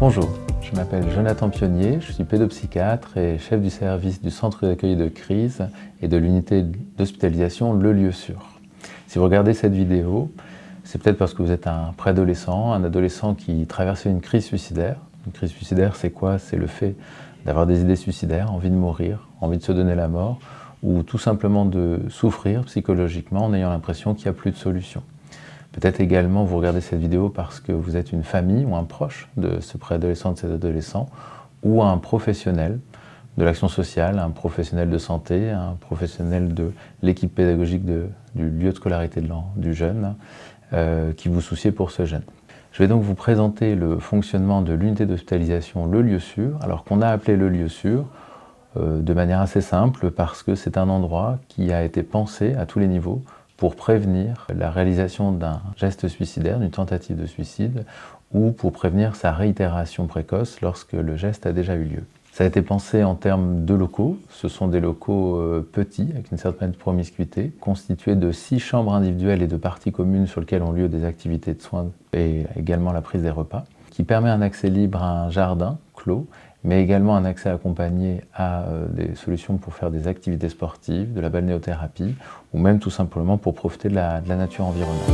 Bonjour, je m'appelle Jonathan Pionnier, je suis pédopsychiatre et chef du service du centre d'accueil de crise et de l'unité d'hospitalisation Le Lieu Sûr. Si vous regardez cette vidéo, c'est peut-être parce que vous êtes un préadolescent, un adolescent qui traversait une crise suicidaire. Une crise suicidaire, c'est quoi? C'est le fait d'avoir des idées suicidaires, envie de mourir, envie de se donner la mort, ou tout simplement de souffrir psychologiquement en ayant l'impression qu'il n'y a plus de solution. Peut-être également vous regardez cette vidéo parce que vous êtes une famille ou un proche de ce préadolescent, de cet adolescent, ou un professionnel de l'action sociale, un professionnel de santé, un professionnel de l'équipe pédagogique du lieu de scolarité du jeune, qui vous souciez pour ce jeune. Je vais donc vous présenter le fonctionnement de l'unité d'hospitalisation Le Lieu Sûr, alors qu'on a appelé Le Lieu Sûr de manière assez simple parce que c'est un endroit qui a été pensé à tous les niveaux pour prévenir la réalisation d'un geste suicidaire, d'une tentative de suicide, ou pour prévenir sa réitération précoce lorsque le geste a déjà eu lieu. Ça a été pensé en termes de locaux. Ce sont des locaux petits, avec une certaine promiscuité, constitués de 6 chambres individuelles et de parties communes sur lesquelles ont lieu des activités de soins et également la prise des repas, qui permet un accès libre à un jardin clos, mais également un accès accompagné à des solutions pour faire des activités sportives, de la balnéothérapie, ou même tout simplement pour profiter de la nature environnante.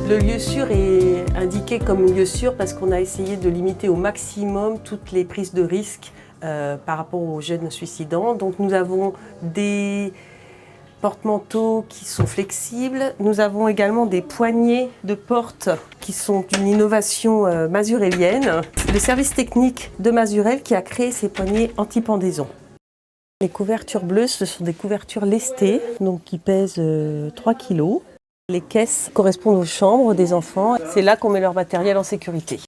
Le lieu sûr est indiqué comme lieu sûr parce qu'on a essayé de limiter au maximum toutes les prises de risques par rapport aux jeunes suicidants. Donc nous avons des porte-manteaux qui sont flexibles. Nous avons également des poignées de porte qui sont d'une innovation masurelienne. Le service technique de Mazurel qui a créé ces poignées anti-pendaison. Les couvertures bleues, ce sont des couvertures lestées, donc qui pèsent 3 kg. Les caisses correspondent aux chambres des enfants. C'est là qu'on met leur matériel en sécurité.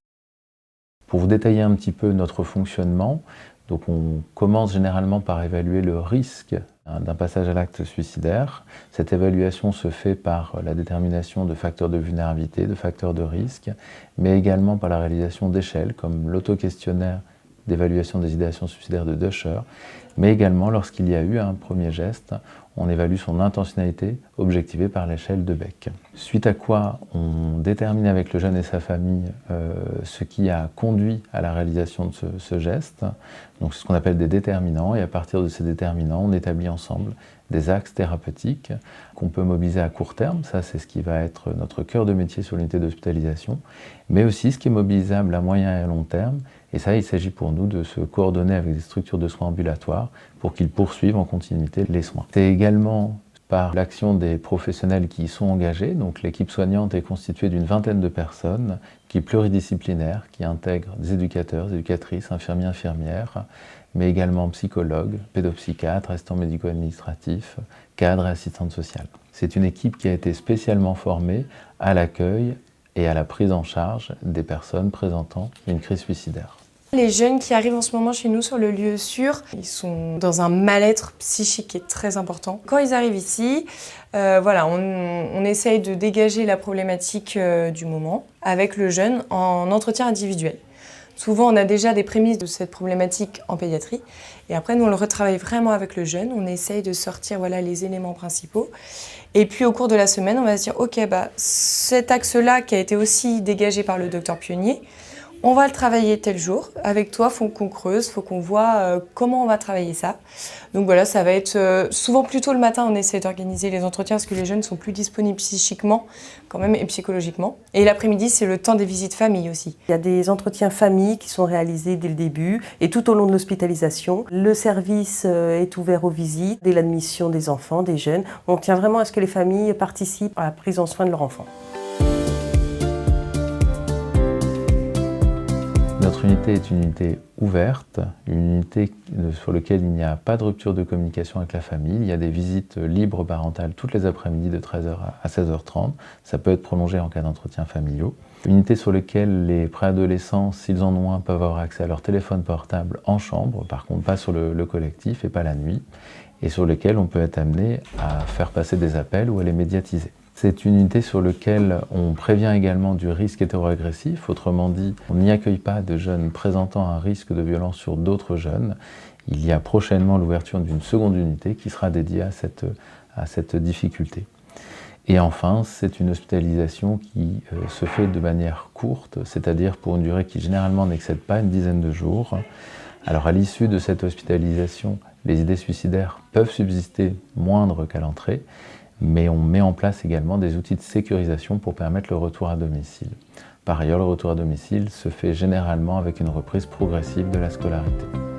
Pour vous détailler un petit peu notre fonctionnement, donc on commence généralement par évaluer le risque d'un passage à l'acte suicidaire. Cette évaluation se fait par la détermination de facteurs de vulnérabilité, de facteurs de risque, mais également par la réalisation d'échelles comme l'auto-questionnaire d'évaluation des idéations suicidaires de Duscher, mais également lorsqu'il y a eu un premier geste, on évalue son intentionnalité objectivée par l'échelle de Beck. Suite à quoi on détermine avec le jeune et sa famille ce qui a conduit à la réalisation de ce geste. Donc c'est ce qu'on appelle des déterminants, et à partir de ces déterminants, on établit ensemble des axes thérapeutiques qu'on peut mobiliser à court terme. Ça, c'est ce qui va être notre cœur de métier sur l'unité d'hospitalisation, mais aussi ce qui est mobilisable à moyen et à long terme. Et ça, il s'agit pour nous de se coordonner avec des structures de soins ambulatoires pour qu'ils poursuivent en continuité les soins. C'est également par l'action des professionnels qui y sont engagés. Donc l'équipe soignante est constituée d'une vingtaine de personnes qui est pluridisciplinaire, qui intègre des éducateurs, des éducatrices, infirmiers, infirmières, mais également psychologues, pédopsychiatres, assistants médico-administratifs, cadres et assistantes sociales. C'est une équipe qui a été spécialement formée à l'accueil et à la prise en charge des personnes présentant une crise suicidaire. Les jeunes qui arrivent en ce moment chez nous sur le lieu sûr, ils sont dans un mal-être psychique qui est très important. Quand ils arrivent ici, on essaye de dégager la problématique du moment avec le jeune en entretien individuel. Souvent, on a déjà des prémices de cette problématique en pédiatrie. Et après, nous, on le retravaille vraiment avec le jeune. On essaye de sortir les éléments principaux. Et puis, au cours de la semaine, on va se dire, OK, cet axe-là qui a été aussi dégagé par le docteur Pionnier, on va le travailler tel jour. Avec toi, il faut qu'on creuse, il faut qu'on voit comment on va travailler ça. Donc voilà, ça va être souvent plutôt le matin, on essaie d'organiser les entretiens parce que les jeunes sont plus disponibles psychiquement quand même et psychologiquement. Et l'après-midi, c'est le temps des visites famille aussi. Il y a des entretiens famille qui sont réalisés dès le début et tout au long de l'hospitalisation. Le service est ouvert aux visites, dès l'admission des enfants, des jeunes. On tient vraiment à ce que les familles participent à la prise en soin de leur enfant. Notre unité est une unité ouverte, une unité sur laquelle il n'y a pas de rupture de communication avec la famille. Il y a des visites libres parentales toutes les après-midi de 13h à 16h30. Ça peut être prolongé en cas d'entretien familiaux. Une unité sur laquelle les préadolescents, s'ils en ont un, peuvent avoir accès à leur téléphone portable en chambre, par contre pas sur le collectif et pas la nuit, et sur lesquels on peut être amené à faire passer des appels ou à les médiatiser. C'est une unité sur laquelle on prévient également du risque hétéroagressif, autrement dit, on n'y accueille pas de jeunes présentant un risque de violence sur d'autres jeunes. Il y a prochainement l'ouverture d'une seconde unité qui sera dédiée à cette difficulté. Et enfin, c'est une hospitalisation qui se fait de manière courte, c'est-à-dire pour une durée qui généralement n'excède pas une dizaine de jours. Alors à l'issue de cette hospitalisation, les idées suicidaires peuvent subsister moindres qu'à l'entrée, mais on met en place également des outils de sécurisation pour permettre le retour à domicile. Par ailleurs, le retour à domicile se fait généralement avec une reprise progressive de la scolarité.